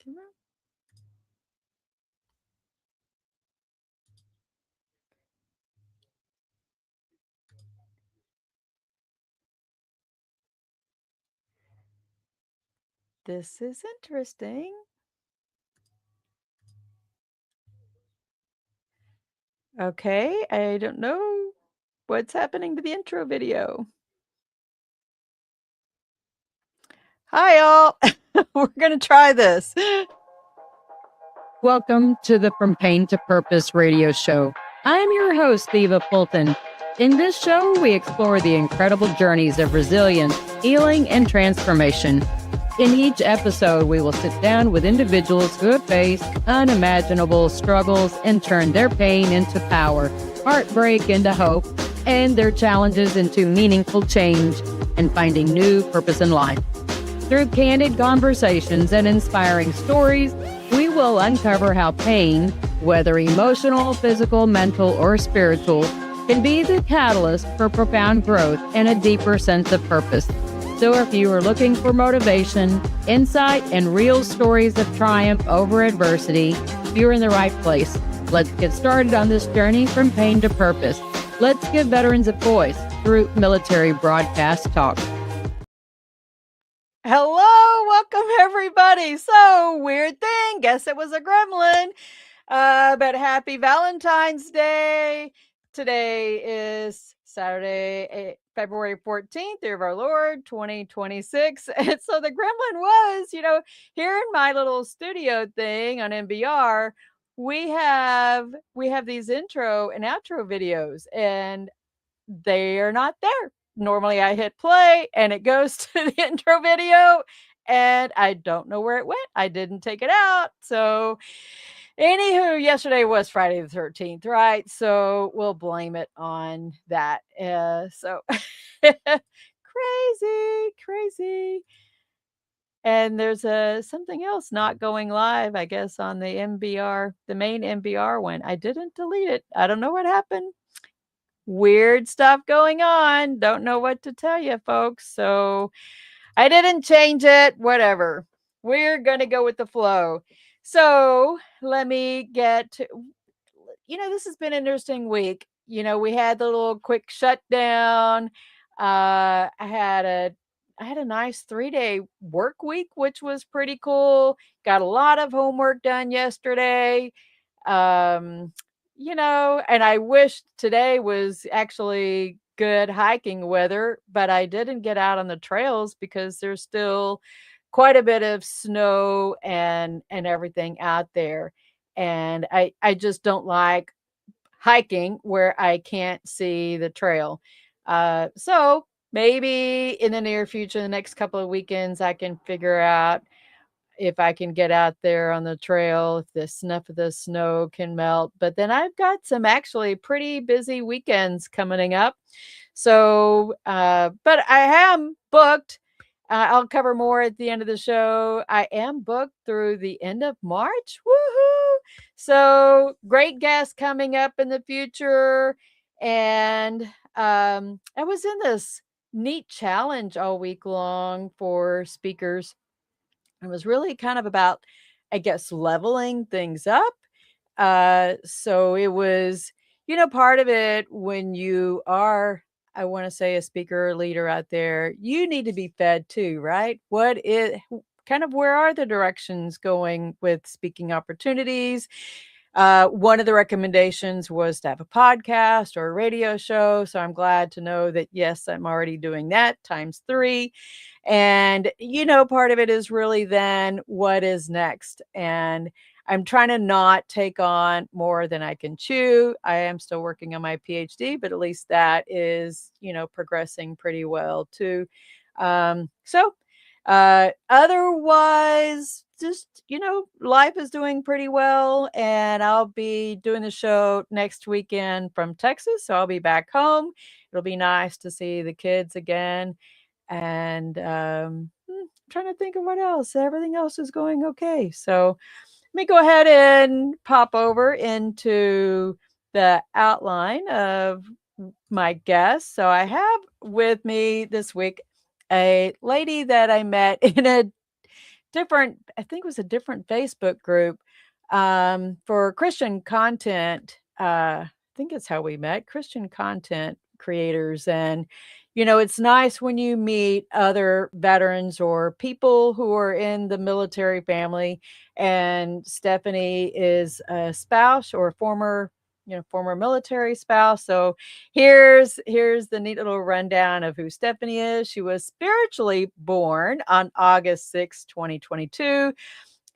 This is interesting. Okay, I don't know what's happening to the intro video. Hi, all. We're going to try this. Welcome to the From Pain to Purpose radio show. I'm your host, Eva Fulton. In this show, we explore the incredible journeys of resilience, healing, and transformation. In each episode, we will sit down with individuals who have faced unimaginable struggles and turned their pain into power, heartbreak into hope, and their challenges into meaningful change and finding new purpose in life. Through candid conversations and inspiring stories, we will uncover how pain, whether emotional, physical, mental, or spiritual, can be the catalyst for profound growth and a deeper sense of purpose. So if you are looking for motivation, insight, and real stories of triumph over adversity, you're in the right place. Let's get started on this journey from pain to purpose. Let's give veterans a voice through Military Broadcast Talk. Hello, welcome everybody. So, weird thing, guess it was a gremlin. But happy Valentine's Day. Today is Saturday, February 14th, year of our Lord, 2026. And so the gremlin was, here in my little studio thing on MBR, we have these intro and outro videos, and they are not there. Normally I hit play and it goes to the intro video, and I don't know where it went. I didn't take it out. So anywho, yesterday was Friday the 13th, right? So we'll blame it on that. So crazy. And there's something else not going live, I guess, on the MBR, the main MBR one. I didn't delete it. I don't know what happened. Weird stuff going on. Don't know what to tell you, folks. So I didn't change it. Whatever. We're going to go with the flow. So let me get to, this has been an interesting week. We had the little quick shutdown. I had a nice 3-day work week, which was pretty cool. Got a lot of homework done yesterday. And I wish today was actually good hiking weather, but I didn't get out on the trails because there's still quite a bit of snow and everything out there. And I just don't like hiking where I can't see the trail. So maybe in the near future, the next couple of weekends, I can figure out if I can get out there on the trail, if the snuff of the snow can melt. But then I've got some actually pretty busy weekends coming up. So, but I am booked. I'll cover more at the end of the show. I am booked through the end of March. Woohoo! So, great guests coming up in the future. And I was in this neat challenge all week long for speakers. It was really kind of about, I guess, leveling things up. So it was, part of it when you are, I want to say, a speaker or leader out there, you need to be fed too, right? Kind of where are the directions going with speaking opportunities? One of the recommendations was to have a podcast or a radio show. So I'm glad to know that, yes, I'm already doing that times 3. And, part of it is really then what is next. And I'm trying to not take on more than I can chew. I am still working on my PhD, but at least that is, progressing pretty well too. Otherwise, just, life is doing pretty well. And I'll be doing the show next weekend from Texas. So I'll be back home. It'll be nice to see the kids again. And trying to think of what else. Everything else is going okay. So let me go ahead and pop over into the outline of my guests. So I have with me this week a lady that I met in a different, I think it was a different Facebook group for Christian content. I think it's how we met, Christian content creators. And, it's nice when you meet other veterans or people who are in the military family. And Stephanie is a spouse or a former military spouse. So here's the neat little rundown of who Stephanie is. She was spiritually born on August 6, 2022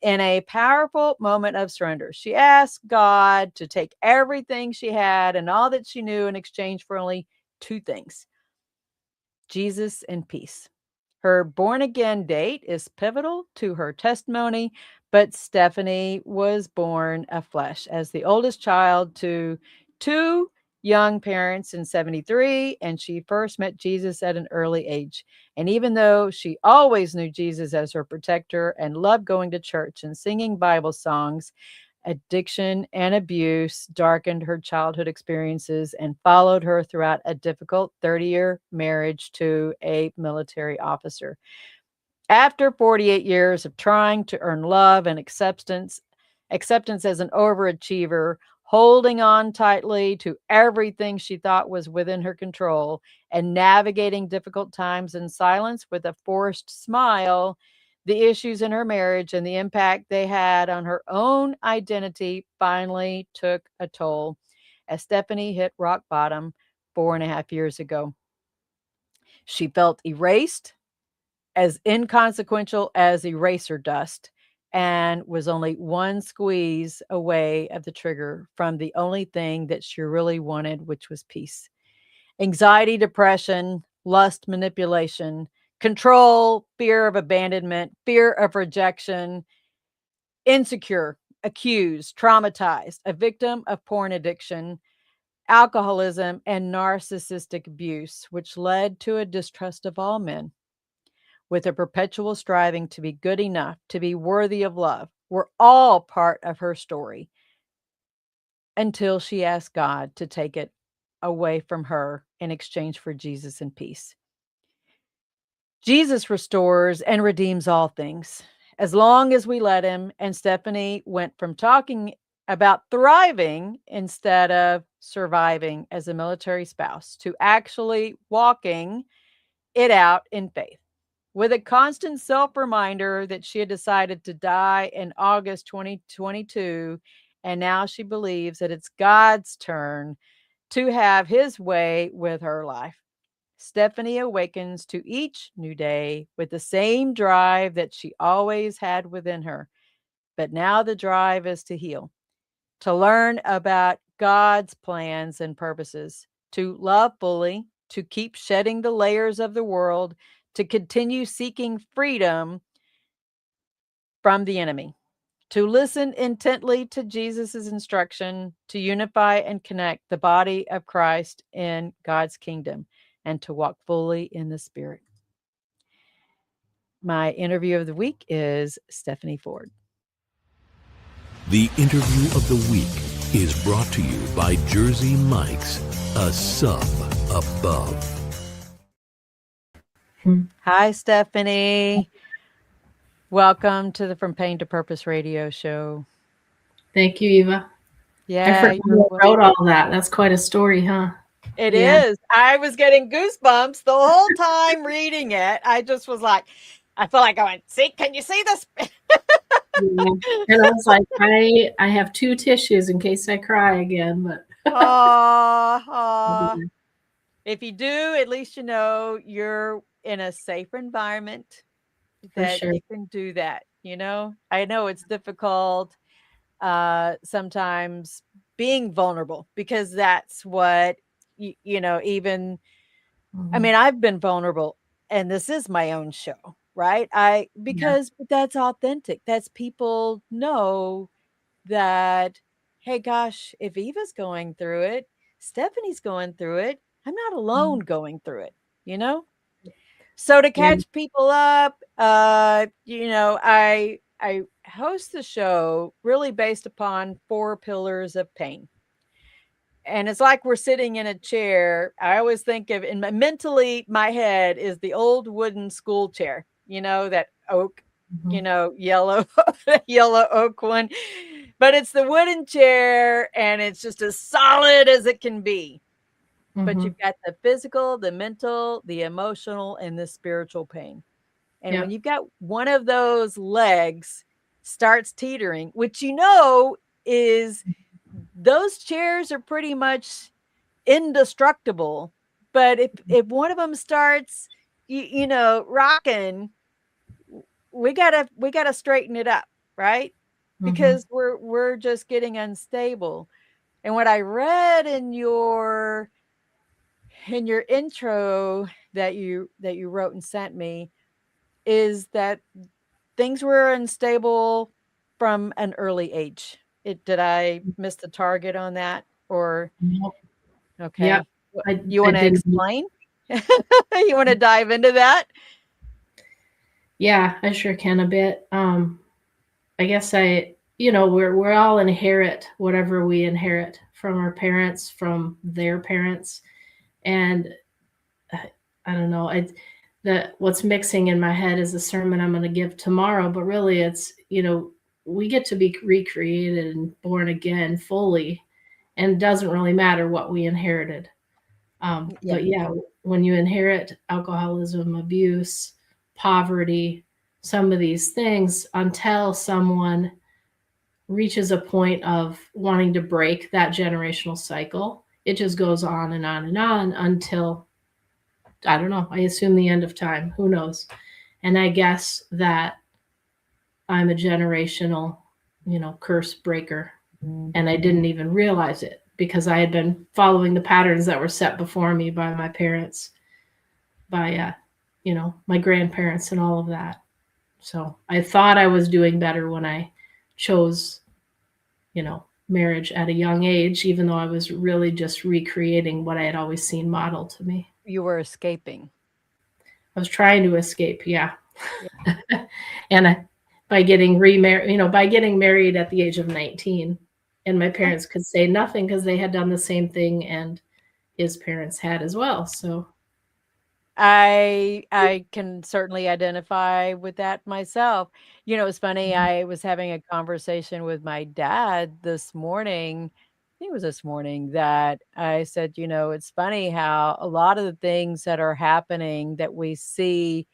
in a powerful moment of surrender. She asked God to take everything she had and all that she knew in exchange for only two things: Jesus and peace. Her born again date is pivotal to her testimony, but Stephanie was born of flesh as the oldest child to two young parents in 73, and she first met Jesus at an early age. And even though she always knew Jesus as her protector and loved going to church and singing Bible songs, addiction and abuse darkened her childhood experiences and followed her throughout a difficult 30-year marriage to a military officer. After 48 years of trying to earn love and acceptance as an overachiever, holding on tightly to everything she thought was within her control, and navigating difficult times in silence with a forced smile, the issues in her marriage and the impact they had on her own identity finally took a toll as Stephanie hit rock bottom 4.5 years ago. She felt erased, as inconsequential as eraser dust, and was only one squeeze away of the trigger from the only thing that she really wanted, which was peace. Anxiety, depression, lust, manipulation, control, fear of abandonment, fear of rejection, insecure, accused, traumatized, a victim of porn addiction, alcoholism, and narcissistic abuse, which led to a distrust of all men, with a perpetual striving to be good enough, to be worthy of love, were all part of her story until she asked God to take it away from her in exchange for Jesus and peace. Jesus restores and redeems all things as long as we let him. And Stephanie went from talking about thriving instead of surviving as a military spouse to actually walking it out in faith, with a constant self-reminder that she had decided to die in August 2022, and now she believes that it's God's turn to have his way with her life. Stephanie awakens to each new day with the same drive that she always had within her, but now the drive is to heal, to learn about God's plans and purposes, to love fully, to keep shedding the layers of the world, to continue seeking freedom from the enemy, to listen intently to Jesus's instruction, to unify and connect the body of Christ in God's kingdom, and to walk fully in the Spirit. My interview of the week is Stephanie Ford. The interview of the week is brought to you by Jersey Mike's, a sub above. Hi, Stephanie. Welcome to the From Pain to Purpose radio show. Thank you, Eva. Yeah, I forgot you wrote all that. That's quite a story, huh? It is. I was getting goosebumps the whole time reading it. I just was like, I feel like going, see, can you see this? And I was like, I have two tissues in case I cry again. But if you do, at least you know you're in a safer environment that you can do that. I know it's difficult sometimes being vulnerable, because that's what even I mean, I've been vulnerable, and this is my own show, right? Because that's authentic. That's people know that, hey, gosh, if Eva's going through it, Stephanie's going through it, I'm not alone going through it, So to catch people up, I host the show really based upon 4 pillars of pain. And it's like we're sitting in a chair. I always think of, mentally, my head is the old wooden school chair, that oak you know, yellow, yellow oak one, but it's the wooden chair and it's just as solid as it can be. But Mhm. you've got the physical, the mental, the emotional, and the spiritual pain. And when Yep. you've got one of those legs starts teetering, which you know is those chairs are pretty much indestructible. But if one of them starts, you know, rocking, we gotta straighten it up, right? Mhm. Because we're just getting unstable. And what I read in your intro that you wrote and sent me is that things were unstable from an early age. Did I miss the target on that? Or Yep. Yep. okay. I You I want to didn't. explain? You want to dive into that? Yeah, I sure can a bit. I guess we're all inherit whatever we inherit from our parents, from their parents, and I don't know. That what's mixing in my head is the sermon I'm going to give tomorrow, but really it's we get to be recreated and born again fully, and it doesn't really matter what we inherited. Yeah. But yeah, when you inherit alcoholism, abuse, poverty, some of these things, until someone reaches a point of wanting to break that generational cycle, it just goes on and on and on until, I don't know, I assume the end of time. Who knows? And I guess that I'm a generational, curse breaker. And I didn't even realize it because I had been following the patterns that were set before me by my parents, by my grandparents and all of that. So I thought I was doing better when I chose, marriage at a young age, even though I was really just recreating what I had always seen modeled to me. You were escaping. I was trying to escape, yeah. Yeah. And by getting remarried, by getting married at the age of 19, and my parents could say nothing because they had done the same thing, and his parents had as well. So I can certainly identify with that myself. You know, it's funny, mhm, I was having a conversation with my dad this morning. I think it was this morning that I said, you know, it's funny how a lot of the things that are happening that we see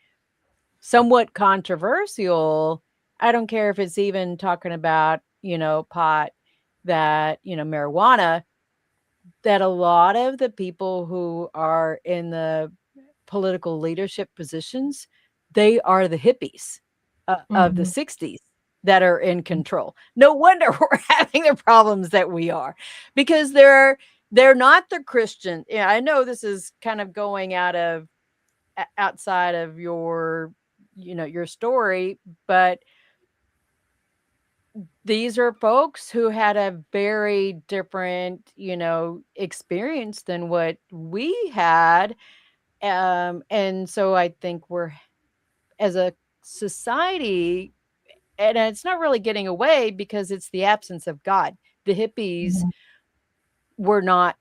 somewhat controversial, I don't care if it's even talking about, you know, pot, that, you know, marijuana, that a lot of the people who are in the political leadership positions, they are the hippies of the mhm, 60s that are in control. No wonder we're having the problems that we are because they're not the Christian. Yeah, I know this is kind of going outside of your, you know, your story, but these are folks who had a very different, you know, experience than what we had. And so I think we're, as a society, and it's not really getting away because it's the absence of God. The hippies mhm. were not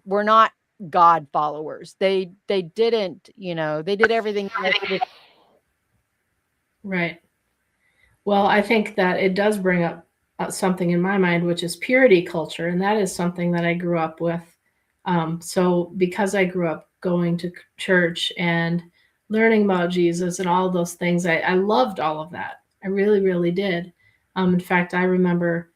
were not God followers. They didn't, you know, they did everything else. Right. Well, I think that it does bring up something in my mind, which is purity culture, and that is something that I grew up with. So, because I grew up going to church and learning about Jesus and all those things, I loved all of that. I really, really did. In fact, I remember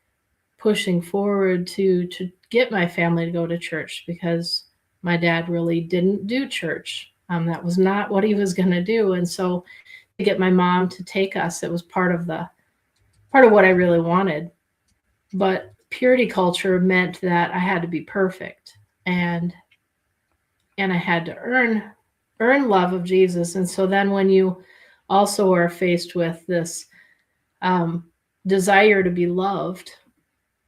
pushing forward to get my family to go to church because my dad really didn't do church. That was not what he was going to do, and so to get my mom to take us, it was part of what I really wanted. But purity culture meant that I had to be perfect, and I had to earn love of Jesus. And so then when you also are faced with this um, desire to be loved,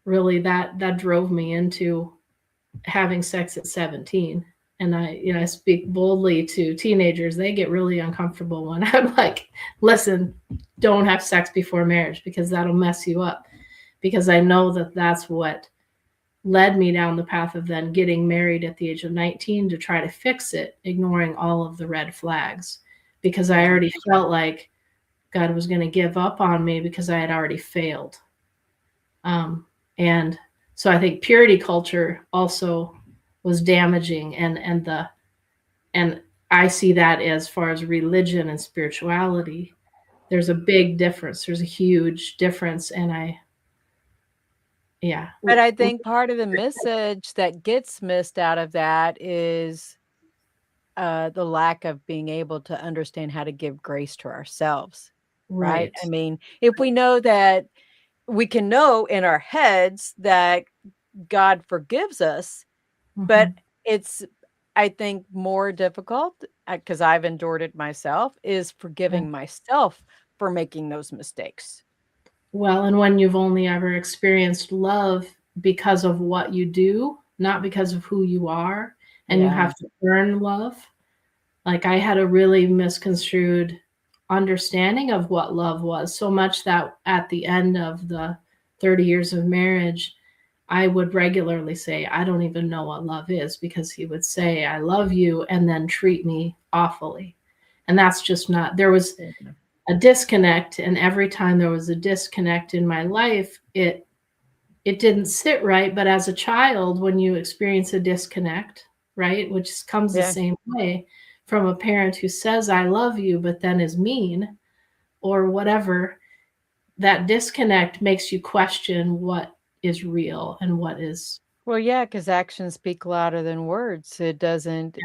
really that drove me into having sex at 17. And I speak boldly to teenagers. They get really uncomfortable when I'm like, listen, don't have sex before marriage because that'll mess you up. Because I know that that's what led me down the path of then getting married at the age of 19 to try to fix it, ignoring all of the red flags. Because I Yeah. already felt like God was going to give up on me because I had already failed. And so I think purity culture also was damaging, and I see that as far as religion and spirituality, there's a big difference. There's a huge difference. And yeah. But I think part of the message that gets missed out of that is the lack of being able to understand how to give grace to ourselves, right? I mean, if we know that we can know in our heads that God forgives us, but it's, I think, more difficult because I've endured it myself, is forgiving myself for making those mistakes. Well, and when you've only ever experienced love because of what you do, not because of who you are, and you have to earn love. Like, I had a really misconstrued understanding of what love was, so much that at the end of the 30 years of marriage, I would regularly say, I don't even know what love is, because he would say, I love you, and then treat me awfully. And that's just not, there was a disconnect. And every time there was a disconnect in my life, it didn't sit right. But as a child, when you experience a disconnect, right, which comes the same way from a parent who says, I love you, but then is mean or whatever, that disconnect makes you question what is real and what is. Well, yeah, because actions speak louder than words. It doesn't,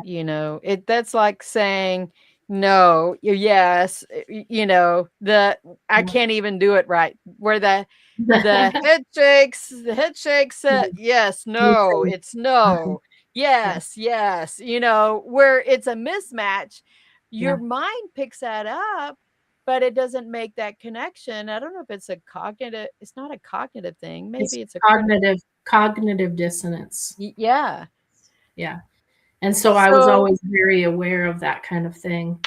that's like saying no, yes, I can't even do it right. Where the head shakes, yes, no, it's no, yes, yes, where it's a mismatch, your mind picks that up, but it doesn't make that connection. I don't know if it's it's not a cognitive thing. Maybe it's a cognitive dissonance. Yeah. Yeah. And so I was always very aware of that kind of thing.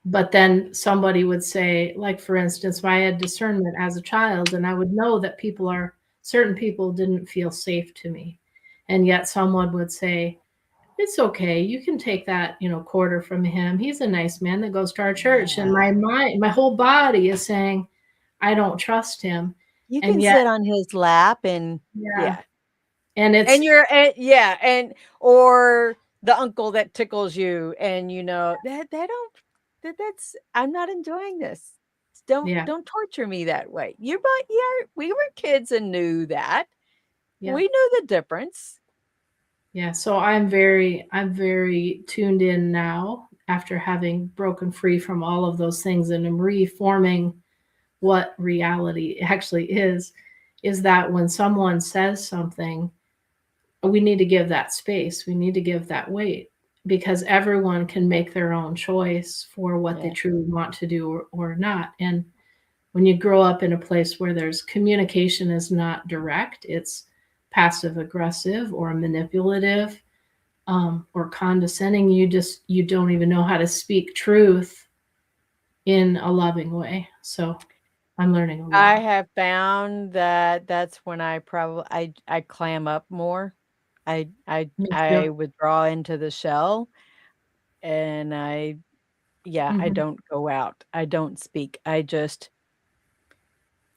But then somebody would say, like, for instance, I had discernment as a child, and I would know that certain people didn't feel safe to me. And yet someone would say, it's okay, you can take that, quarter from him. He's a nice man that goes to our church. And my whole body is saying, I don't trust him. You can sit on his lap and and it's or the uncle that tickles you, and that's, I'm not enjoying this. Don't torture me that way. We were kids and knew that. We knew the difference. Yeah, so I'm very tuned in now after having broken free from all of those things, and I'm reforming what reality actually is that when someone says something, we need to give that space. We need to give that weight, because everyone can make their own choice for what they truly want to do or not. And when you grow up in a place where there's communication is not direct, it's passive aggressive or manipulative, or condescending, you don't even know how to speak truth in a loving way. So I'm learning a lot. I have found that that's when I probably I clam up more. I withdraw into the shell, and I don't go out. I don't speak. I just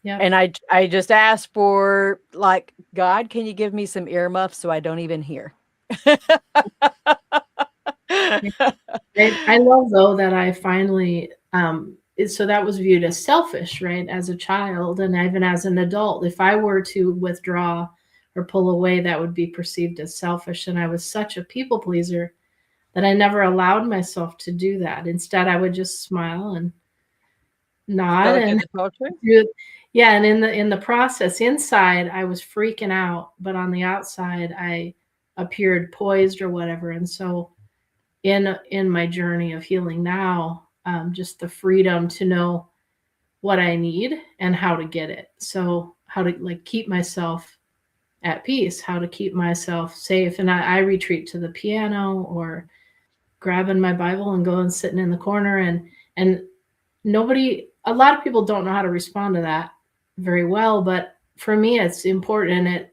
and I just ask for, like, God, can you give me some earmuffs so I don't even hear? I love, though, that I finally so that was viewed as selfish, right, as a child, and even as an adult. If I were to withdraw or pull away, that would be perceived as selfish. And I was such a people pleaser that I never allowed myself to do that. Instead, I would just smile and nod and and in the process, inside I was freaking out, but on the outside I appeared poised or whatever. And so in my journey of healing now, just the freedom to know what I need and how to get it. So how to keep myself at peace, how to keep myself safe. And I retreat to the piano or grabbing my Bible and going sitting in the corner, and a lot of people don't know how to respond to that very well, but for me it's important, and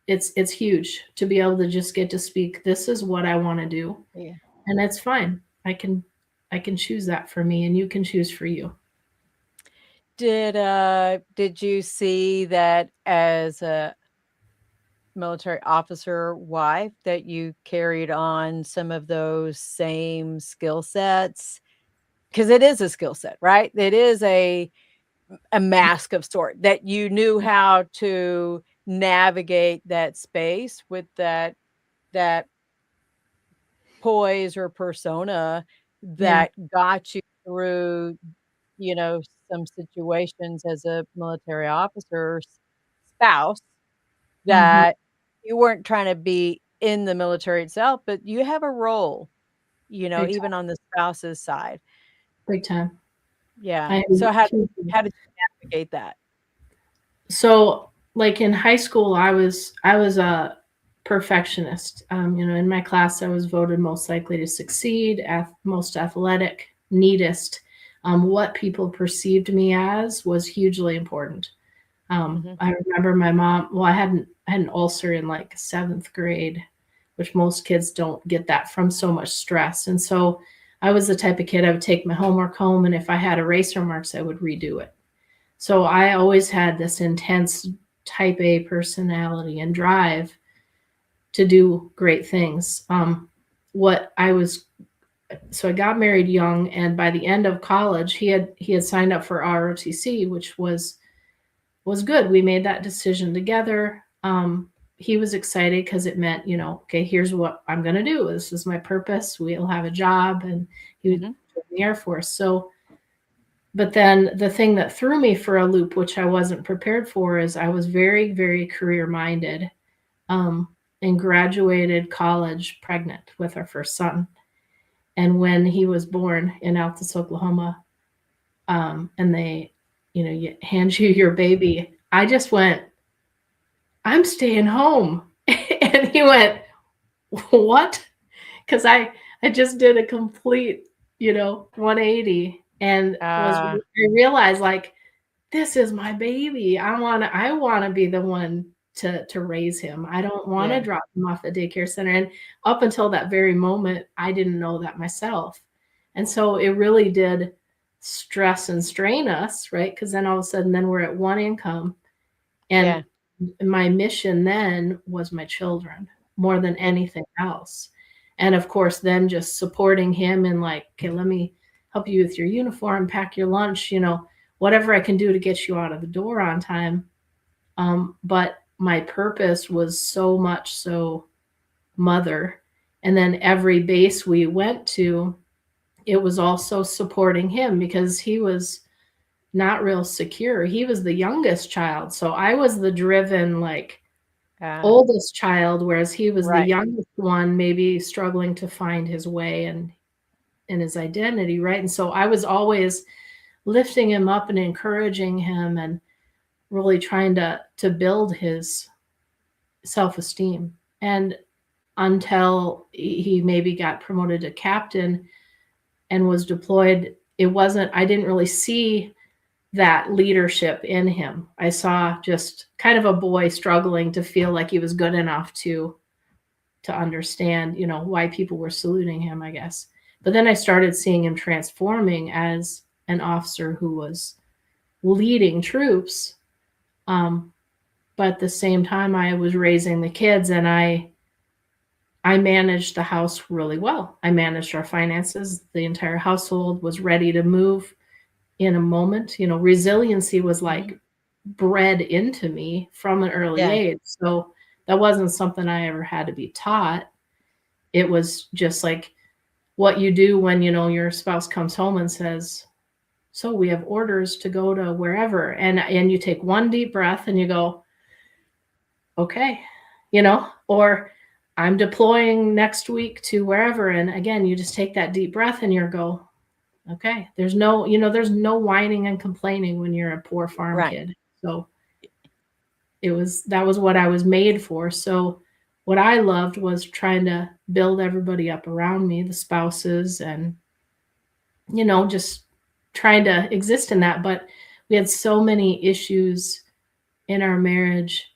it's huge to be able to just get to speak, this is what I want to do. And it's fine. I can choose that for me, and you can choose for you. Did you see that as a military officer wife that you carried on some of those same skill sets? Because it is a skill set, right? It is a mask of sort that you knew how to navigate that space with that poise or persona Yeah. that got you through, you know, some situations as a military officer's spouse Hmm. that you weren't trying to be in the military itself, but you have a role, you know, Big even time. on the spouse's side. Big time. Yeah. I So hugely. how did you navigate that? So like in high school, I was a perfectionist. In my class, I was voted most likely to succeed, most athletic, neatest. What people perceived me as was hugely important. Mhm. I remember my mom. Well, I had an ulcer in like seventh grade, which most kids don't get that from so much stress. And so I was the type of kid I would take my homework home, and if I had eraser marks, I would redo it. So I always had this intense type A personality and drive to do great things. What I was so I got married young, and by the end of college, he had signed up for ROTC, which was good. We made that decision together. He was excited because it meant, okay, here's what I'm going to do. This is my purpose. We'll have a job, and he was Mhm. in the Air Force. So but then the thing that threw me for a loop, which I wasn't prepared for, is I was very, very career minded, and graduated college pregnant with our first son. And when he was born in Altus, Oklahoma, and they, you hand you your baby, I just went, I'm staying home. And he went, what? Because I just did a complete, 180, and Ah, I realized like this is my baby. I wanna be the one to raise him. I don't wanna yeah. drop him off at the daycare center, and up until that very moment, I didn't know that myself. And so it really did stress and strain us, right? Because then all of a sudden, then we're at one income, and Yeah. my mission then was my children more than anything else. And of course, then just supporting him and like, okay, let me help you with your uniform, pack your lunch, whatever I can do to get you out of the door on time. But my purpose was so much so mother. And then every base we went to, it was also supporting him because he was not real secure. He was the youngest child. So I was the driven, like, Ah, oldest child, whereas he was the right. youngest one, maybe struggling to find his way and his identity, right? And so I was always lifting him up and encouraging him and really trying to build his self-esteem. And until he maybe got promoted to captain and was deployed, I didn't really see that leadership in him. I saw just kind of a boy struggling to feel like he was good enough to understand, why people were saluting him, I guess. But then I started seeing him transforming as an officer who was leading troops. Um, but at the same time, I was raising the kids, and I managed the house really well. I managed our finances. The entire household was ready to move in a moment. Resiliency was Mhm. like bred into me from an early Yeah. age. So that wasn't something I ever had to be taught. It was just like what you do when, your spouse comes home and says, "So we have orders to go to wherever." And you take one deep breath and you go, "Okay." Or I'm deploying next week to wherever, and again, you just take that deep breath and you go, "Okay." There's no whining and complaining when you're a poor farm Right. kid. So that was what I was made for. So what I loved was trying to build everybody up around me, the spouses, and just trying to exist in that. But we had so many issues in our marriage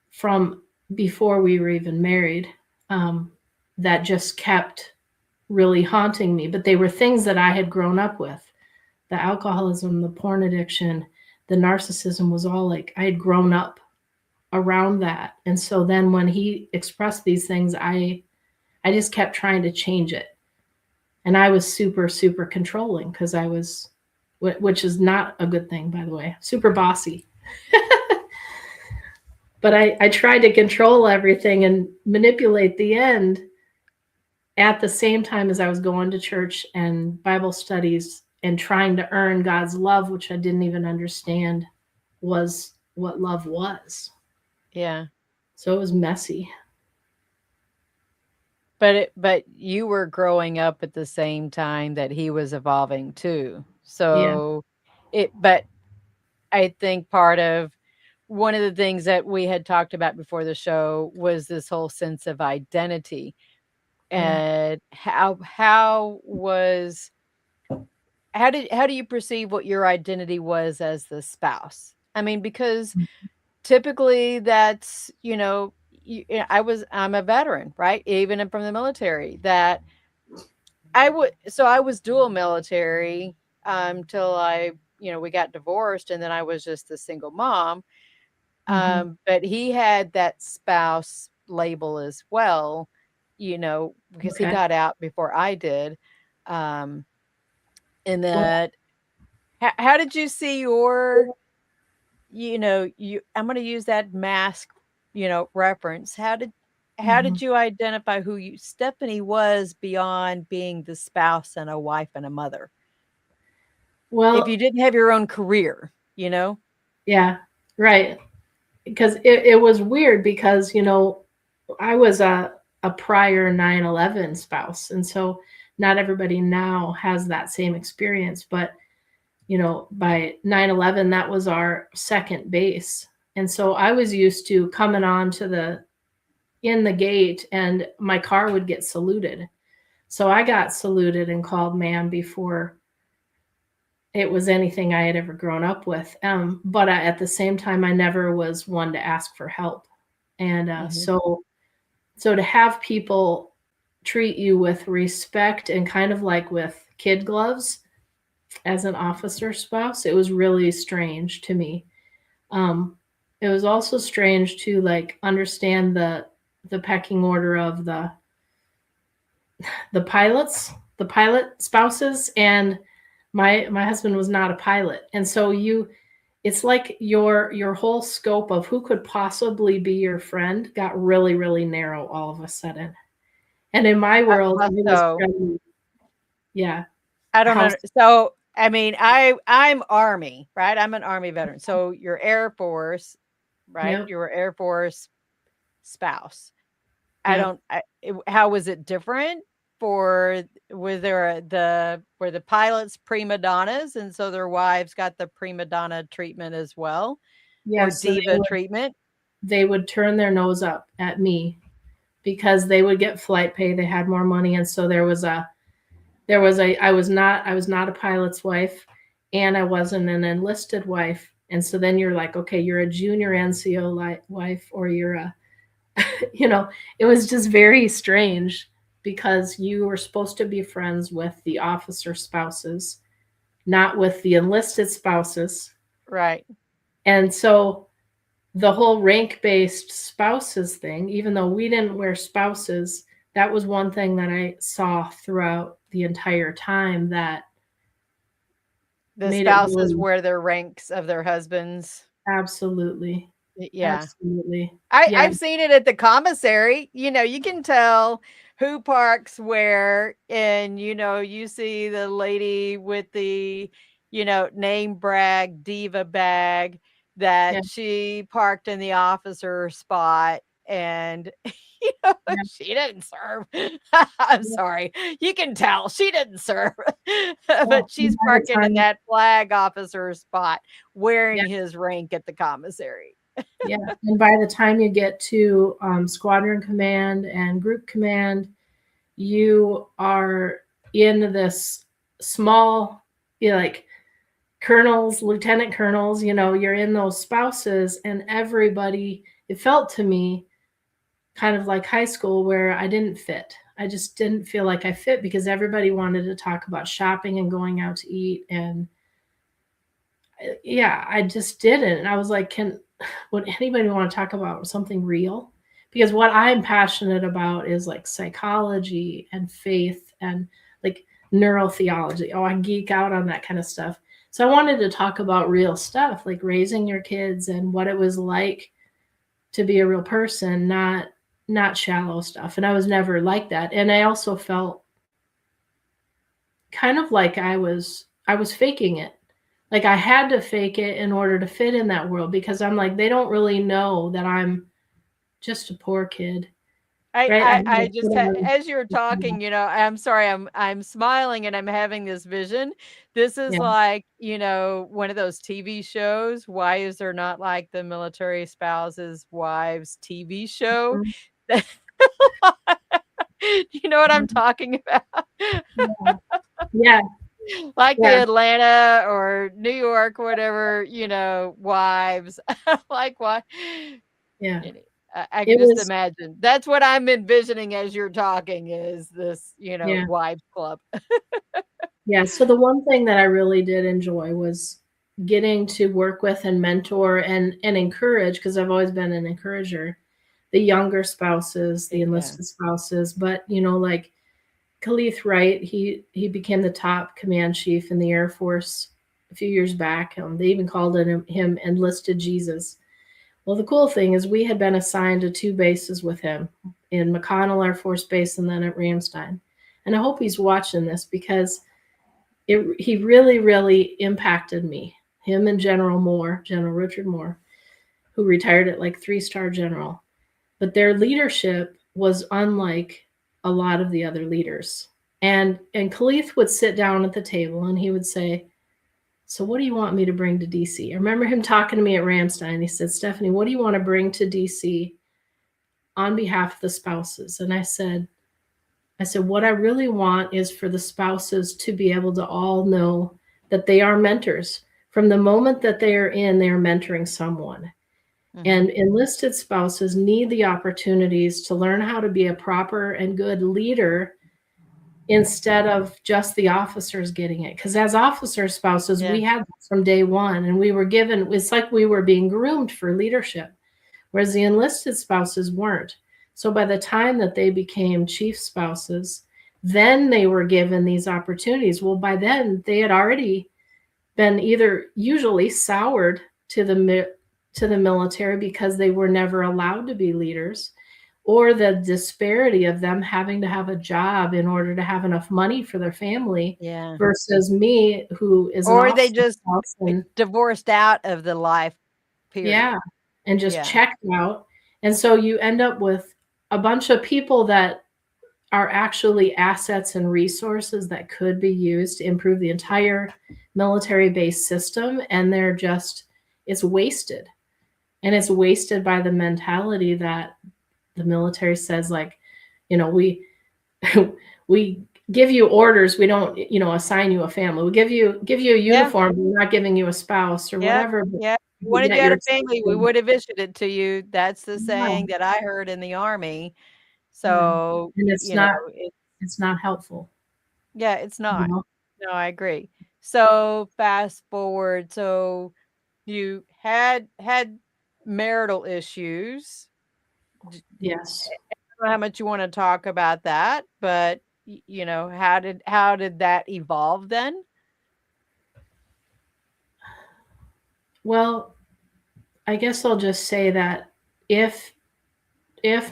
from before we were even married, um, that just kept really haunting me. But they were things that I had grown up with. the alcoholism, the porn addiction, the narcissism was all like, I had grown up around that. And so then when he expressed these things, I just kept trying to change it. And I was super, super controlling because I was, which is not a good thing, by the way, super bossy. But I tried to control everything and manipulate the end at the same time as I was going to church and Bible studies and trying to earn God's love, which I didn't even understand was what love was. Yeah. So it was messy. But you were growing up at the same time that he was evolving too. So but I think part of one of the things that we had talked about before the show was this whole sense of identity. And how do you perceive what your identity was as the spouse? I mean, because typically that's, I'm a veteran, right? Even from the military, that I was dual military till we got divorced, and then I was just a single mom. But he had that spouse label as well, because he got out before I did. And that, how did you see your, I'm going to use that mask, reference. How did you identify who Stephanie was beyond being the spouse and a wife and a mother? Well, if you didn't have your own career, Yeah, right. Because it was weird because, I was a prior 9/11 spouse. And so not everybody now has that same experience. But, by 9/11, that was our second base. And so I was used to coming on in the gate and my car would get saluted. So I got saluted and called ma'am before it was anything I had ever grown up with. But at the same time, I never was one to ask for help. And so to have people treat you with respect and kind of like with kid gloves as an officer spouse, it was really strange to me. It was also strange to like understand the pecking order of the pilot spouses, and my husband was not a pilot. And so it's like your whole scope of who could possibly be your friend got really, really narrow all of a sudden. And in my world, yeah. I don't know. So, I mean, I'm Army, right? I'm an Army veteran. So you're Air Force, right? Yep. You were Air Force spouse. Yep. How was it different? Were the pilots prima donnas, and so their wives got the prima donna treatment as well? Yeah, or diva treatment? They would turn their nose up at me because they would get flight pay. They had more money. And so I was not a pilot's wife, and I wasn't an enlisted wife. And so then you're like, okay, you're a junior NCO wife, or you're a, it was just very strange because you were supposed to be friends with the officer spouses, not with the enlisted spouses. Right. And so the whole rank-based spouses thing, even though we didn't wear spouses, that was one thing that I saw throughout the entire time, that the spouses wear their ranks of their husbands. Absolutely. Yeah. Absolutely. I've seen it at the commissary. You can tell who parks where, and you see the lady with the name brag diva bag that she parked in the officer spot, and she didn't serve. I'm sorry, you can tell she didn't serve. But she's parking in that flag officer spot wearing his rank at the commissary. Yeah. And by the time you get to squadron command and group command, you are in this small, like colonels, lieutenant colonels, you're in those spouses, and everybody, it felt to me kind of like high school where I didn't fit. I just didn't feel like I fit because everybody wanted to talk about shopping and going out to eat and yeah, I just didn't. And I was like, would anybody want to talk about something real? Because what I'm passionate about is like psychology and faith and like neurotheology. Oh, I geek out on that kind of stuff. So I wanted to talk about real stuff, like raising your kids and what it was like to be a real person, not shallow stuff. And I was never like that. And I also felt kind of like I was faking it. Like I had to fake it in order to fit in that world, because I'm like, they don't really know that I'm just a poor kid, right? I just as you're talking, I'm sorry, I'm smiling and I'm having this vision. This is Yeah. like, one of those TV shows. Why is there not like the military spouses' wives TV show? Mhm. You know what I'm talking about? Yeah. Yeah. Like the Yeah. Atlanta or New York, whatever, wives. Like what? Yeah. I It can just was, imagine. That's what I'm envisioning as you're talking is this, yeah. wives club. Yeah. So the one thing that I really did enjoy was getting to work with and mentor and encourage, because I've always been an encourager, the younger spouses, the Yeah. enlisted spouses. But like Khalith Wright, he became the top command chief in the Air Force a few years back. They even called him Enlisted Jesus. Well, the cool thing is we had been assigned to 2 bases with him, in McConnell Air Force Base and then at Ramstein. And I hope he's watching this, because he really, really impacted me. Him and General Richard Moore, who retired at like 3-star general. But their leadership was unlike a lot of the other leaders. And Khalith would sit down at the table and he would say, "So what do you want me to bring to DC?" I remember him talking to me at Ramstein. He said, "Stephanie, what do you want to bring to DC on behalf of the spouses?" And I said, what I really want is for the spouses to be able to all know that they are mentors. From the moment that they are mentoring someone. And enlisted spouses need the opportunities to learn how to be a proper and good leader instead of just the officers getting it. Because as officer spouses, we had that from day one, and we were given, it's like we were being groomed for leadership, whereas the enlisted spouses weren't. So by the time that they became chief spouses, then they were given these opportunities. Well, by then they had already been either usually soured to the military because they were never allowed to be leaders, or the disparity of them having to have a job in order to have enough money for their family, versus me, who is or they just divorced out of the life period. Yeah, and just checked out. And so you end up with a bunch of people that are actually assets and resources that could be used to improve the entire military-based system, and it's wasted. And it's wasted by the mentality that the military says, like, we give you orders, we don't, assign you a family. We give you a uniform, we're not giving you a spouse or whatever. Yeah. Wanted you had a family, we would have issued it to you. That's the saying that I heard in the Army. So, and it's not helpful. Yeah, it's not. No, I agree. So fast forward. So you had marital issues. Yes. I don't know how much you want to talk about that, but how did that evolve then? Well, I guess I'll just say that if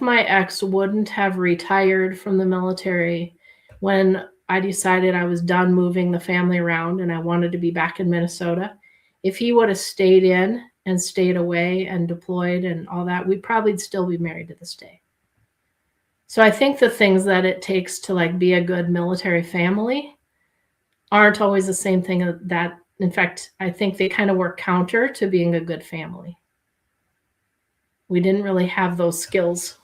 my ex wouldn't have retired from the military when I decided I was done moving the family around and I wanted to be back in Minnesota, if he would have stayed in and stayed away and deployed and all that, we'd probably still be married to this day. So I think the things that it takes to like be a good military family aren't always the same thing that, in fact, I think they kind of work counter to being a good family. We didn't really have those skills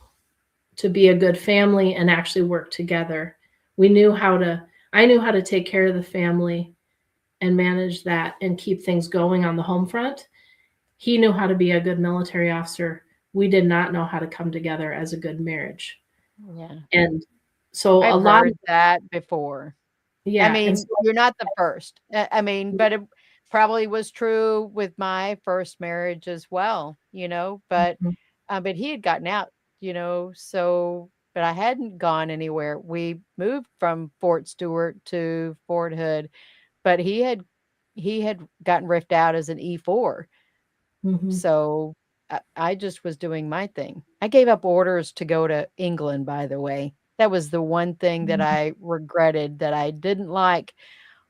to be a good family and actually work together. I knew how to take care of the family and manage that and keep things going on the home front. He knew how to be a good military officer. We did not know how to come together as a good marriage. Yeah. And so I've a lot heard that before. Yeah. I mean, you're not the first. I mean, but probably was true with my first marriage as well, but Mhm. but he had gotten out, so but I hadn't gone anywhere. We moved from Fort Stewart to Fort Hood, but he had gotten ripped out as an E4. Mhm. So I just was doing my thing. I gave up orders to go to England, by the way. That was the one thing that Mhm. I regretted that I didn't like,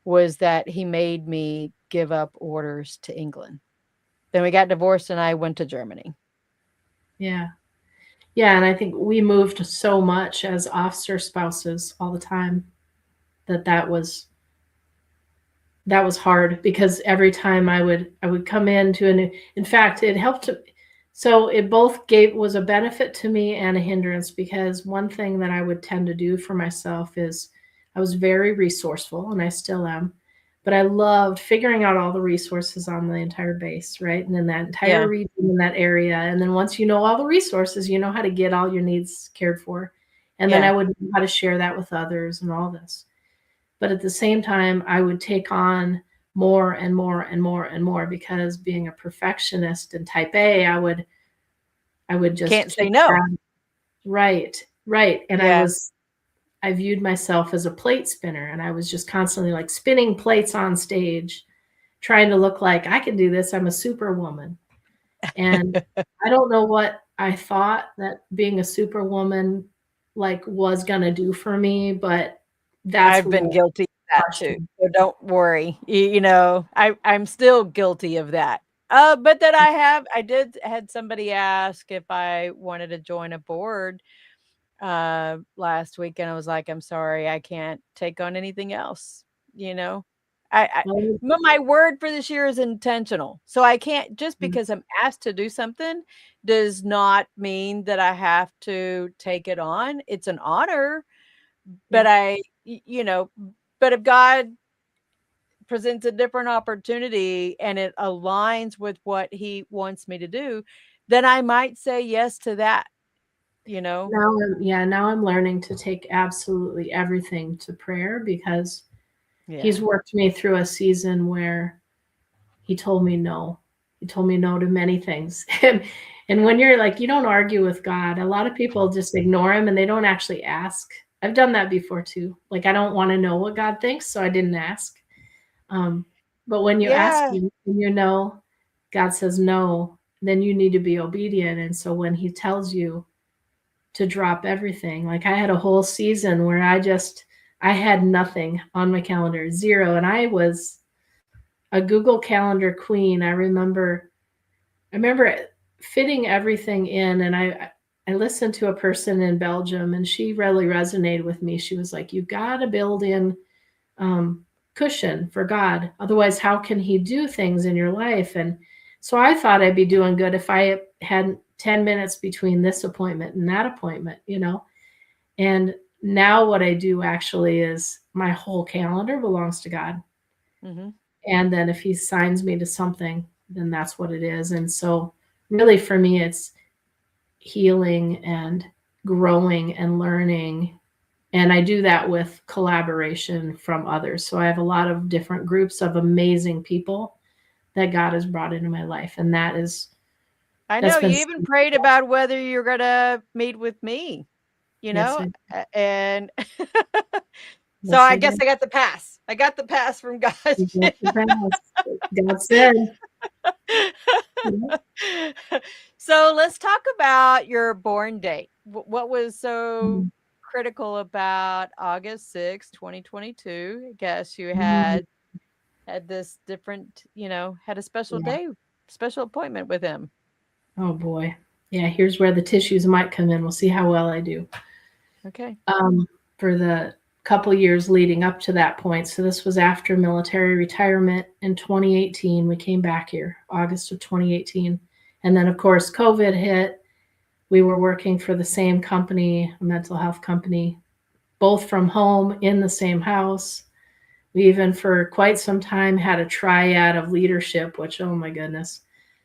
was that he made me give up orders to England. Then we got divorced and I went to Germany. Yeah. Yeah, and I think we moved so much as officer spouses all the time that was hard, because every time I would come into an in fact, it helped to, so it both gave was a benefit to me and a hindrance, because one thing that I would tend to do for myself is I was very resourceful, and I still am, but I loved figuring out all the resources on the entire base, right? And then that entire Yeah. region in that area. And then once you know all the resources, you know how to get all your needs cared for. And then I Yeah. would know how to share that with others and all this. But at the same time, I would take on more and more and more and more, because being a perfectionist and type A, I would just Can't say keep no. that. Right, right. And Yeah. I viewed myself as a plate spinner, and I was just constantly like spinning plates on stage, trying to look like I can do this. I'm a superwoman. And I don't know what I thought that being a superwoman like was gonna do for me, but that's I've what been guilty of that too. questioned. So don't worry. I'm still guilty of that. But that I did had somebody ask if I wanted to join a board last week, and I was like, I'm sorry, I can't take on anything else. You know, Well, my word for this year is intentional. So I can't, just mm, because I'm asked to do something does not mean that I have to take it on. It's an honor, but yeah. but if God presents a different opportunity and it aligns with what he wants me to do, then I might say yes to that, you know? Now I'm learning to take absolutely everything to prayer, because he's Yeah. worked me through a season where he told me no. He told me no to many things. And when you're like, you don't argue with God, a lot of people just ignore him and they don't actually ask. I've done that before too. Like, I don't want to know what God thinks, so I didn't ask. Um, but when you ask Yeah. him and you know God says no, then you need to be obedient. And so when he tells you to drop everything. Like, I had a whole season where I had nothing on my calendar, zero, and I was a Google Calendar queen. I remember fitting everything in, and I listened to a person in Belgium, and she really resonated with me. She was like, "You got to build in cushion for God. Otherwise, how can he do things in your life?" And so I thought I'd be doing good if I had 10 minutes between this appointment and that appointment. And now what I do actually is my whole calendar belongs to God. Mhm. And then if he signs me to something, then that's what it is. And so really for me, it's healing and growing and learning. And I do that with collaboration from others. So I have a lot of different groups of amazing people that God has brought into my life. And I that's know been you even prayed about whether you're gonna meet with me, yes, and so yes, I I guess did. I got the pass. I got the pass from God. You got the pass. God said. Yeah. So let's talk about your born date. What was so Mhm. critical about August 6th, 2022? I guess you Mhm. had this different, had a special Yeah. day, special appointment with him. Oh boy. Yeah, here's where the tissues might come in. We'll see how well I do. Okay. For the couple years leading up to that point. So this was after military retirement in 2018. We came back here, August of 2018. And then, of course, COVID hit. We were working for the same company, a mental health company, both from home in the same house. We even, for quite some time, had a triad of leadership, which, oh my goodness.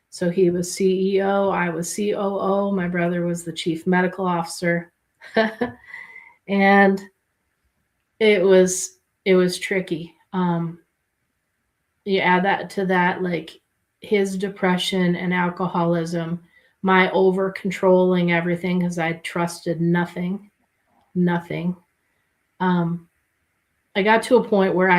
So he was CEO, I was COO, my brother was the chief medical officer. And it was tricky. you add that to that, like his depression and alcoholism, my over controlling everything because I trusted nothing. I got to a point where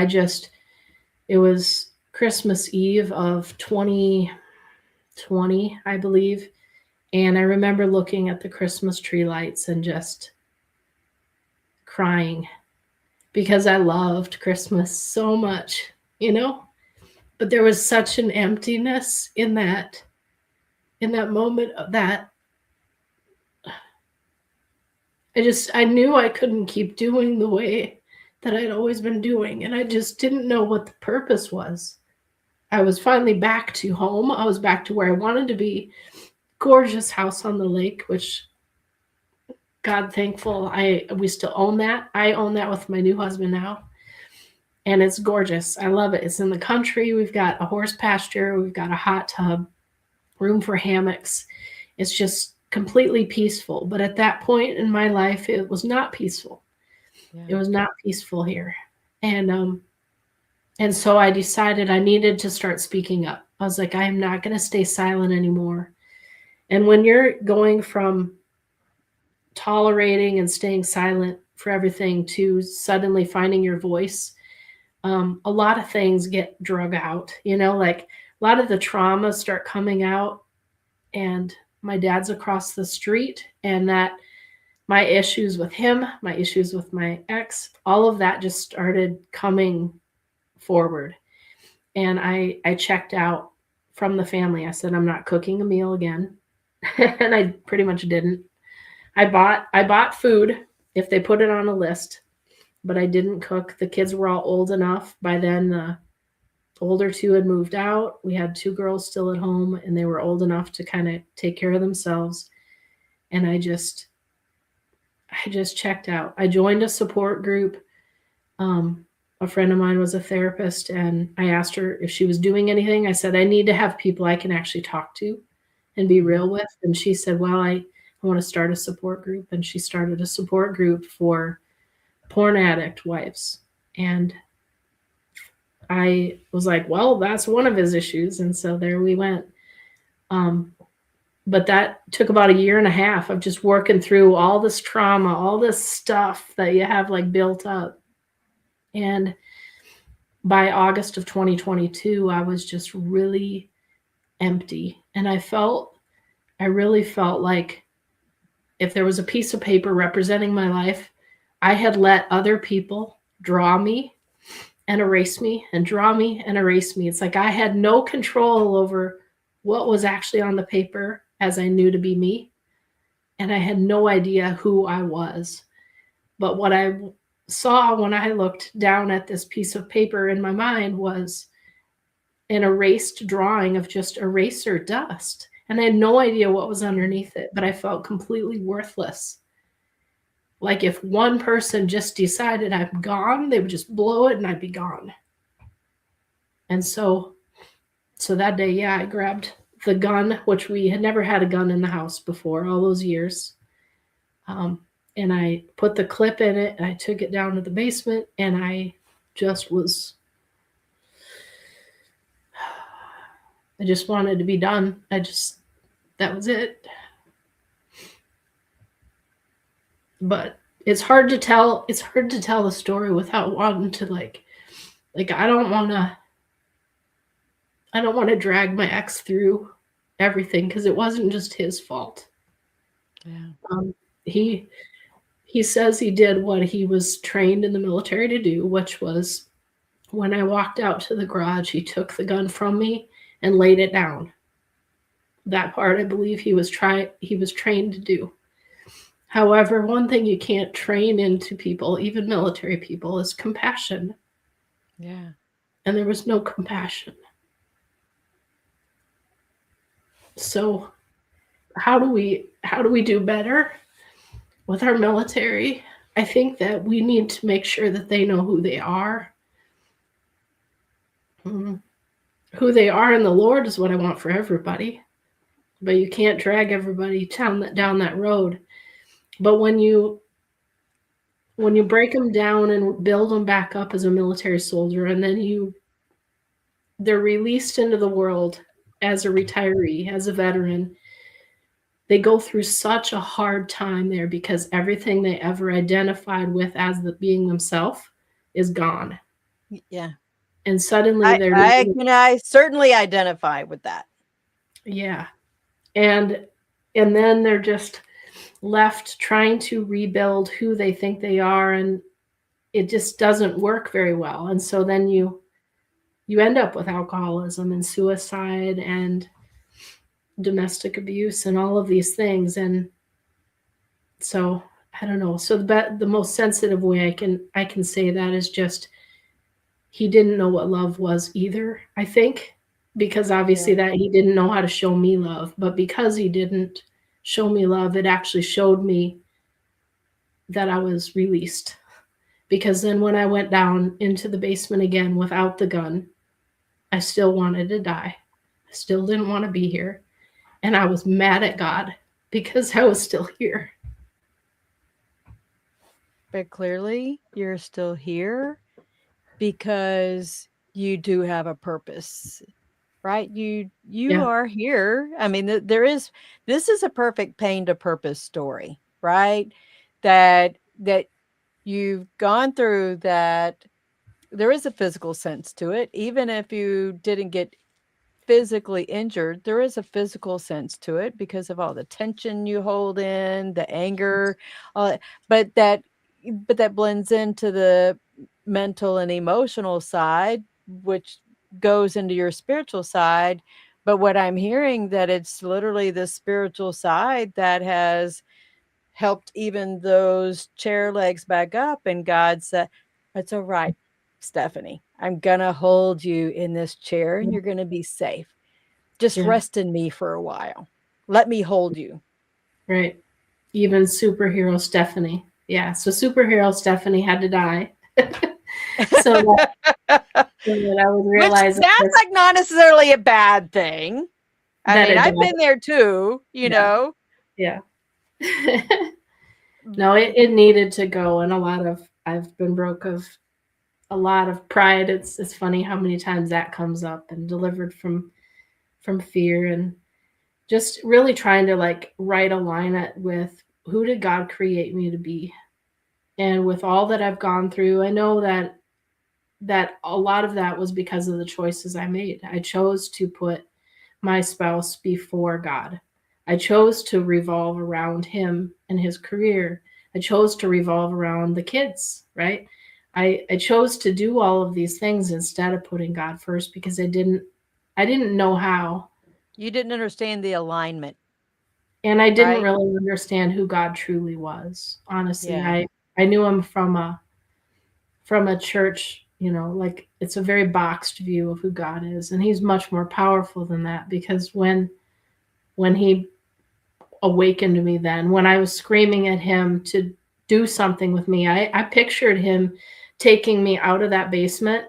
it was Christmas Eve of 2020, I believe. And I remember looking at the Christmas tree lights and just crying because I loved Christmas so much, but there was such an emptiness in that moment of that I knew I couldn't keep doing the way that I'd always been doing, and I just didn't know what the purpose was. I was finally back to home. I was back to where I wanted to be. Gorgeous house on the lake, which God thankful we still own that. I own that with my new husband now. And it's gorgeous. I love it. It's in the country. We've got a horse pasture. We've got a hot tub, room for hammocks. It's just completely peaceful. But at that point in my life, it was not peaceful. Yeah. It was not peaceful here. And so I decided I needed to start speaking up. I was like, I am not going to stay silent anymore. And when you're going from tolerating and staying silent for everything to suddenly finding your voice, a lot of things get drug out, like a lot of the traumas start coming out. And my dad's across the street, and that my issues with him, my issues with my ex, all of that just started coming forward. And I checked out from the family. I said, I'm not cooking a meal again. And I pretty much didn't. I bought food if they put it on a list, but I didn't cook. The kids were all old enough. By then, the older two had moved out. We had 2 girls still at home, and they were old enough to kind of take care of themselves. And I just checked out. I joined a support group. A friend of mine was a therapist, and I asked her if she was doing anything. I said, I need to have people I can actually talk to and be real with. And she said, well, I want to start a support group. And she started a support group for porn addict wives. And I was like, well, that's one of his issues. And so there we went. But that took about 1.5 years of just working through all this trauma, all this stuff that you have like built up. And by August of 2022, I was just really empty. And I really felt like if there was a piece of paper representing my life, I had let other people draw me and erase me and draw me and erase me. It's like I had no control over what was actually on the paper as I knew to be me. And I had no idea who I was. But what I saw when I looked down at this piece of paper in my mind was an erased drawing of just eraser dust. And I had no idea what was underneath it, but I felt completely worthless. Like if one person just decided I'm gone, they would just blow it and I'd be gone. And so that day, yeah, I grabbed the gun, which we had never had a gun in the house before all those years. And I put the clip in it, and I took it down to the basement, and I just wanted to be done. That was it. But it's hard to tell the story without wanting to like I don't want to drag my ex through everything because it wasn't just his fault. Yeah. He says he did what he was trained in the military to do, which was when I walked out to the garage, he took the gun from me and laid it down. That part, I believe he was trained to do. However, one thing you can't train into people, even military people, is compassion. Yeah. And there was no compassion. So how do we do better with our military? I think that we need to make sure that they know who they are. Who they are in the Lord is what I want for everybody. But you can't drag everybody down that road. But when you break them down and build them back up as a military soldier, and then you they're released into the world as a retiree, as a veteran, they go through such a hard time there because everything they ever identified with as being themselves is gone. Yeah. And suddenly I certainly identify with that. Yeah. And then they're just left trying to rebuild who they think they are, and it just doesn't work very well. And so then you end up with alcoholism and suicide and domestic abuse and all of these things. And so I don't know. So the most sensitive way I can say that is just he didn't know what love was either, I think, because obviously that he didn't know how to show me love. But because he didn't show me love, it actually showed me that I was released. Because then when I went down into the basement again without the gun, I still wanted to die. I still didn't want to be here. And I was mad at God because I was still here. But clearly you're still here because you do have a purpose, right? You are here. I mean, this is a perfect pain to purpose story, right? That you've gone through, that there is a physical sense to it. Even if you didn't get physically injured, there is a physical sense to it because of all the tension you hold in, the anger, but that blends into the mental and emotional side, which goes into your spiritual side. But what I'm hearing, that it's literally the spiritual side that has helped even those chair legs back up, and God said, it's all right, Stephanie, I'm gonna hold you in this chair and you're gonna be safe. Just rest in me for a while. Let me hold you. Right. Even superhero Stephanie. Yeah. So superhero Stephanie had to die. so that I would realize which sounds like not necessarily a bad thing. I mean, I've been there too, you know. Yeah. No, it needed to go. And I've been broke of a lot of pride. It's funny how many times that comes up, and delivered from fear, and just really trying to like right align it with who did God create me to be. And with all that I've gone through, I know that a lot of that was because of the choices I made. I chose to put my spouse before God. I chose to revolve around him and his career. I chose to revolve around the kids, right? I chose to do all of these things instead of putting God first because I didn't know how. You didn't understand the alignment. And I didn't really understand who God truly was. Honestly, I knew him from a church, you know, like it's a very boxed view of who God is. And he's much more powerful than that, because when he awakened me, then when I was screaming at him to do something with me, I pictured him taking me out of that basement,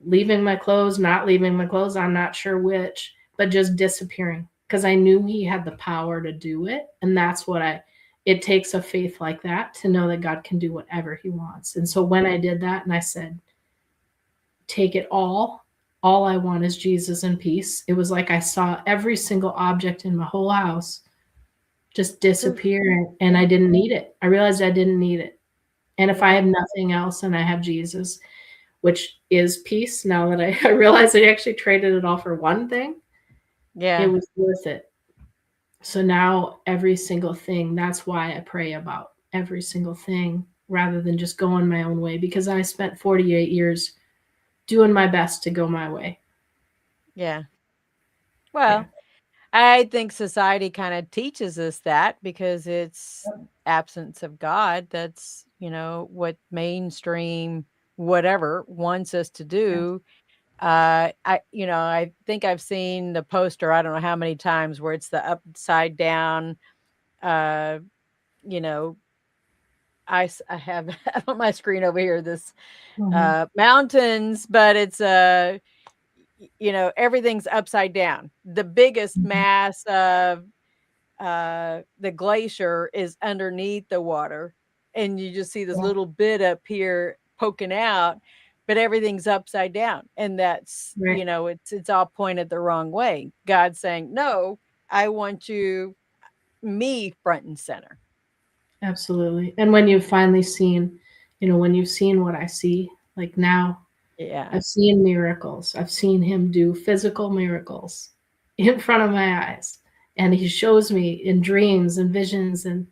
leaving my clothes, not leaving my clothes, I'm not sure which, but just disappearing, because I knew he had the power to do it. And that's what it takes a faith like that to know that God can do whatever he wants. And so when I did that and I said, take it all I want is Jesus and peace, it was like I saw every single object in my whole house just disappear, and I didn't need it. I realized I didn't need it. And if I have nothing else and I have Jesus, which is peace, now that I realize I actually traded it all for one thing, it was worth it. So now every single thing, that's why I pray about every single thing rather than just going my own way, because I spent 48 years doing my best to go my way. Yeah. Well, I think society kind of teaches us that, because it's absence of God. That's, you know, what mainstream whatever wants us to do. I think I've seen the poster, I don't know how many times, where it's the upside down, you know, I have on my screen over here this mountains, but it's you know, everything's upside down. The biggest mass of the glacier is underneath the water, and you just see this little bit up here poking out. but everything's upside down. And that's, Right. it's all pointed the wrong way. God's saying, no, I want me front and center. Absolutely. And when you've finally seen, when you've seen what I see, like now, Yeah. I've seen miracles. I've seen him do physical miracles in front of my eyes. And he shows me in dreams and visions, and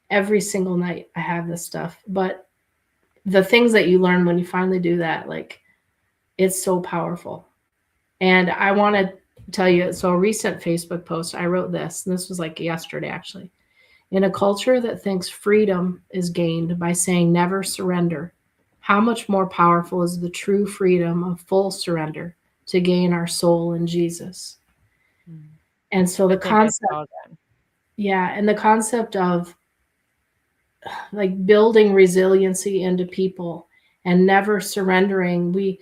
every single night I have this stuff. But the things that you learn when you finally do that, like, it's so powerful. And I want to tell you, so a recent Facebook post, I wrote this, and this was like yesterday actually. In a culture that thinks freedom is gained by saying never surrender, how much more powerful is the true freedom of full surrender to gain our soul in Jesus? And so the concept, and the concept of like building resiliency into people and never surrendering. We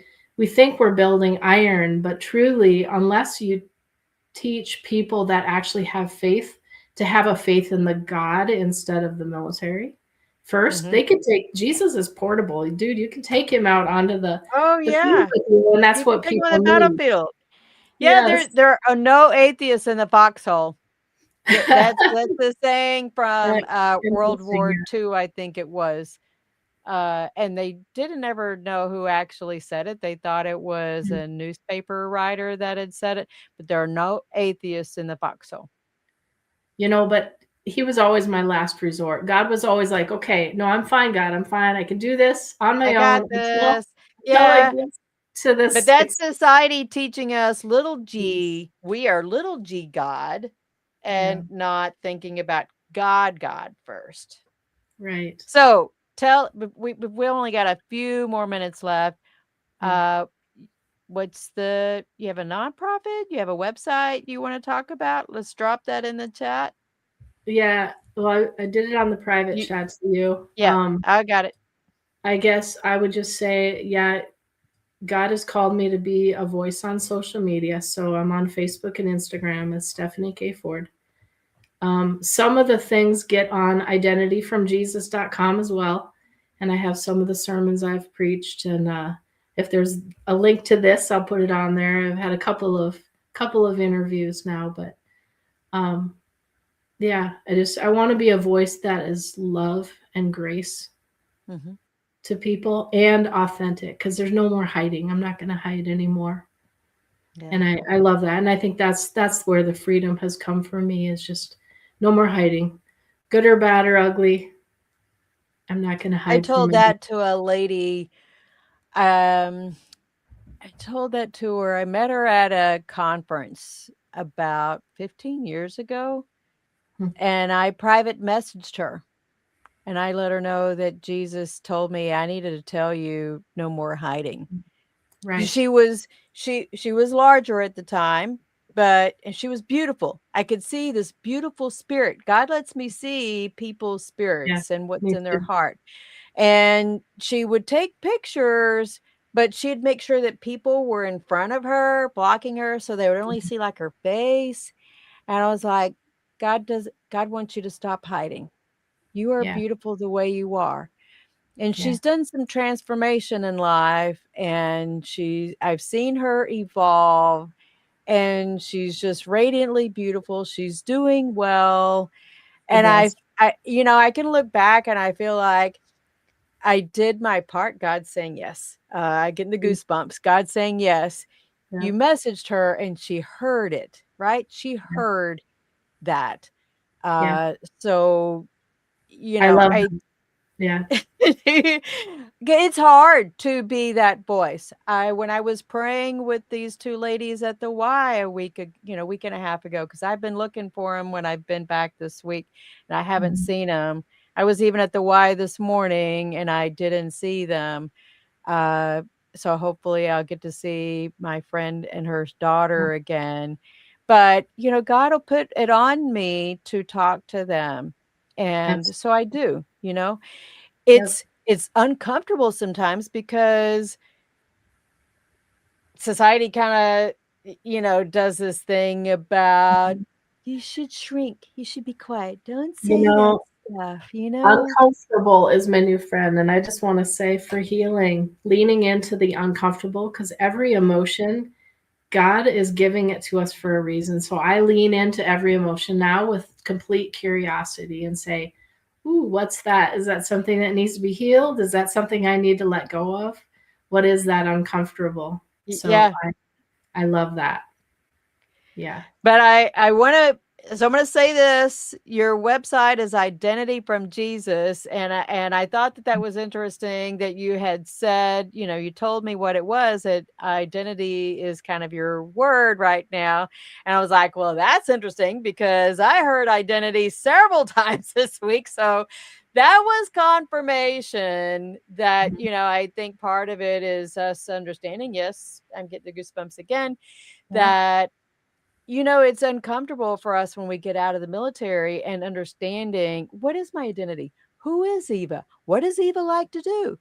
think we're building iron, but truly, unless you teach people that actually have faith to have a faith in the God instead of the military first, they could take Jesus is portable, dude. You can take him out onto the yeah, field with you, and that's what people on the need. battlefield. Yeah, Yes. there are no atheists in the foxhole. That's the saying from World War II, I think it was. And they didn't ever know who actually said it. They thought it was a newspaper writer that had said it, but there are no atheists in the foxhole. But he was always my last resort. God was always like, okay, no, I'm fine, God. I'm fine. I can do this on my own. I got this. Yeah. To this. But that's society teaching us little g. We are little g God, and not thinking about God first. Right. So we only got a few more minutes left. You have a nonprofit? You have a website you want to talk about? Let's drop that in the chat. Yeah. Well, I did it on the private chat to you. Yeah, I got it. I guess I would just say, God has called me to be a voice on social media. So I'm on Facebook and Instagram as Stephanie K. Ford. Some of the things get on identityfromjesus.com as well. And I have some of the sermons I've preached. And if there's a link to this, I'll put it on there. I've had a couple of interviews now, but I want to be a voice that is love and grace to people and authentic, because there's no more hiding. I'm not going to hide anymore. Yeah. And I love that. And I think that's where the freedom has come for me, is just no more hiding, good or bad or ugly. I'm not going to hide. I told that to a lady. I told that to her. I met her at a conference about 15 years ago, and I private messaged her, and I let her know that Jesus told me I needed to tell you no more hiding. Right. She was larger at the time, and she was beautiful. I could see this beautiful spirit. God lets me see people's spirits and what's in their heart. And she would take pictures, but she'd make sure that people were in front of her, blocking her, so they would only see like her face. And I was like, God wants you to stop hiding. You are beautiful the way you are. And she's done some transformation in life, and I've seen her evolve, and she's just radiantly beautiful. She's doing well. And I can look back and I feel like I did my part. God's saying yes. I get the goosebumps. God's saying yes. Yeah. You messaged her and she heard it, right? She heard that. So, I love it's hard to be that voice. When I was praying with these two ladies at the Y a week and a half ago, because I've been looking for them when I've been back this week, and I haven't seen them. I was even at the Y this morning and I didn't see them. So hopefully I'll get to see my friend and her daughter again. But, God will put it on me to talk to them. And so I do, it's uncomfortable sometimes, because society kind of, does this thing about you should shrink. You should be quiet. Don't say that. stuff, you know? Uncomfortable is my new friend. And I just want to say for healing, leaning into the uncomfortable, because every emotion, God is giving it to us for a reason. So I lean into every emotion now with complete curiosity and say, ooh, what's that? Is that something that needs to be healed? Is that something I need to let go of? What is that uncomfortable? So Yeah. I love that. Yeah. But I want to, so I'm going to say this, your website is Identity from Jesus. And I thought that was interesting that you had said, you know, you told me what it was, that identity is kind of your word right now. And I was like, well, that's interesting because I heard identity several times this week. So that was confirmation that, you know, I think part of it is us understanding. Yes, I'm getting the goosebumps again, that you know, it's uncomfortable for us when we get out of the military and understanding what is my identity? Who is Eva? What does Eva like to do?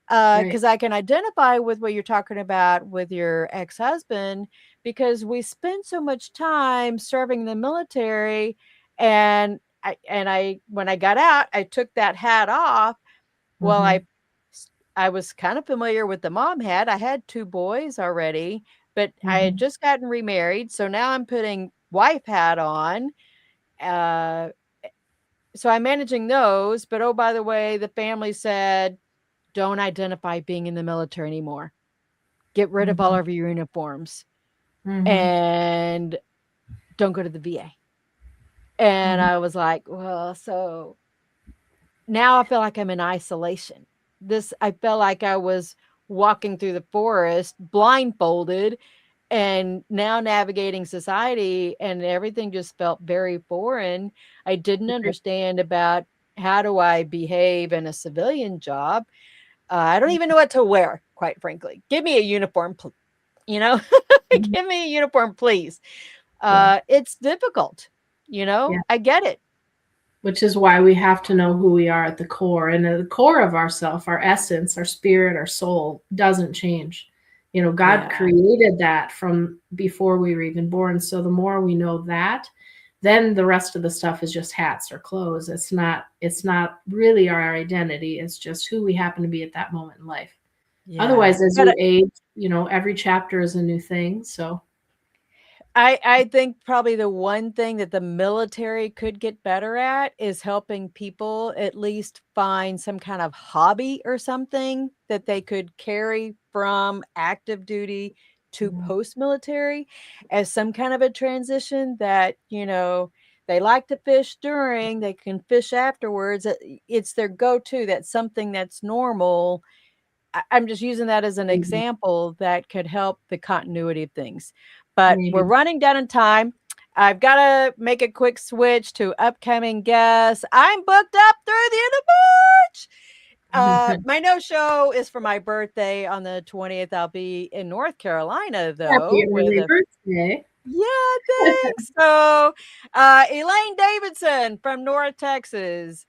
Right. Because I can identify with what you're talking about with your ex-husband because we spend so much time serving the military. And I when I got out, I took that hat off. Well, I was kind of familiar with the mom hat. I had 2 boys already, but I had just gotten remarried, so now I'm putting wife hat on. Uh, so I'm managing those, but oh, by the way, the family said, "Don't identify being in the military anymore. Get rid of all of your uniforms and don't go to the VA." And I was like, "Well, so now I feel like I'm in isolation." I felt like I was walking through the forest blindfolded and now navigating society and everything just felt very foreign. I didn't understand about how do I behave in a civilian job. I don't even know what to wear, quite frankly. Give me a uniform, you know, give me a uniform, please. It's difficult, you know, Yeah. I get it. Which is why we have to know who we are at the core. And at the core of ourself, our essence, our spirit, our soul doesn't change. You know, God created that from before we were even born. So the more we know that, then the rest of the stuff is just hats or clothes. It's not really our identity. It's just who we happen to be at that moment in life. Yeah. Otherwise, as you age, you know, every chapter is a new thing. So I think probably the one thing that the military could get better at is helping people at least find some kind of hobby or something that they could carry from active duty to post-military as some kind of a transition that, you know, they like to fish during, they can fish afterwards. It's their go-to. That's something that's normal. I'm just using that as an example that could help the continuity of things. But we're running down in time. I've got to make a quick switch to upcoming guests. I'm booked up through the end of March. My no show is for my birthday on the 20th. I'll be in North Carolina, though. Happy early birthday. Yeah, thanks. So, Elaine Davidson from North Texas.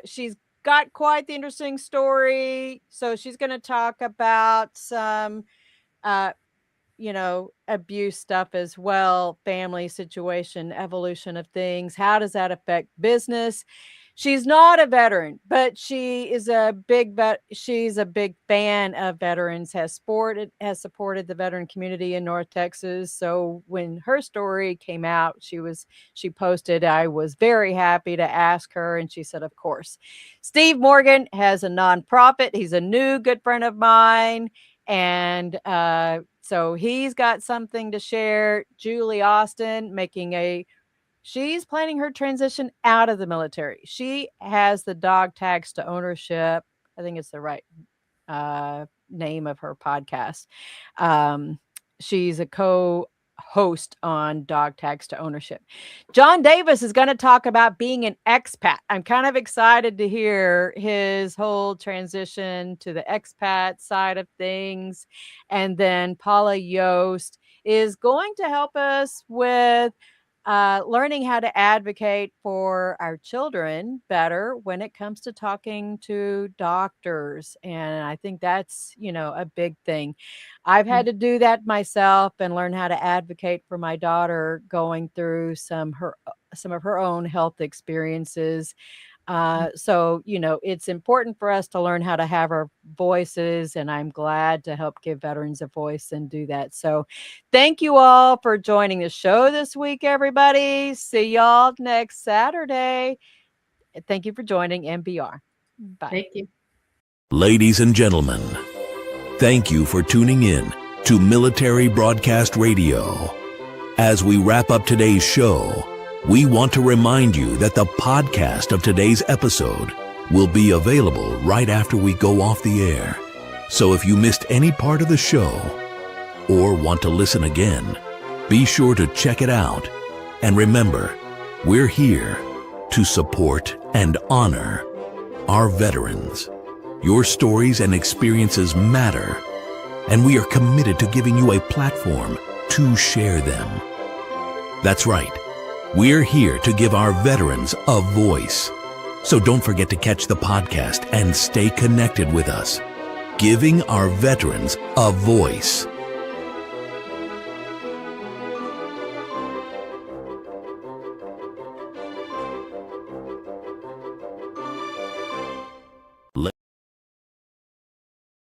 She's got quite the interesting story. So she's going to talk about some, you know, abuse stuff as well, family situation, evolution of things. How does that affect business? She's not a veteran, but she is she's a big fan of veterans, has supported the veteran community in North Texas. So when her story came out, she posted, I was very happy to ask her. And she said, of course. Steve Morgan has a nonprofit. He's a new good friend of mine. And so he's got something to share. Julie Austin she's planning her transition out of the military. She has the Dog Tags to Ownership. I think it's the right name of her podcast. She's a co-host on Dog Tags to Ownership. John Davis is going to talk about being an expat. I'm kind of excited to hear his whole transition to the expat side of things. And then Paula Yost is going to help us with learning how to advocate for our children better when it comes to talking to doctors. And I think that's, you know, a big thing. I've had to do that myself and learn how to advocate for my daughter going through some of her own health experiences. So, it's important for us to learn how to have our voices, and I'm glad to help give veterans a voice and do that. So thank you all for joining the show this week, everybody. See y'all next Saturday. Thank you for joining MBR. Bye. Thank you. Ladies and gentlemen, thank you for tuning in to Military Broadcast Radio. As we wrap up today's show, we want to remind you that the podcast of today's episode will be available right after we go off the air. So if you missed any part of the show or want to listen again, be sure to check it out. And remember, we're here to support and honor our veterans. Your stories and experiences matter, and we are committed to giving you a platform to share them. That's right. We're here to give our veterans a voice. So don't forget to catch the podcast and stay connected with us. Giving our veterans a voice.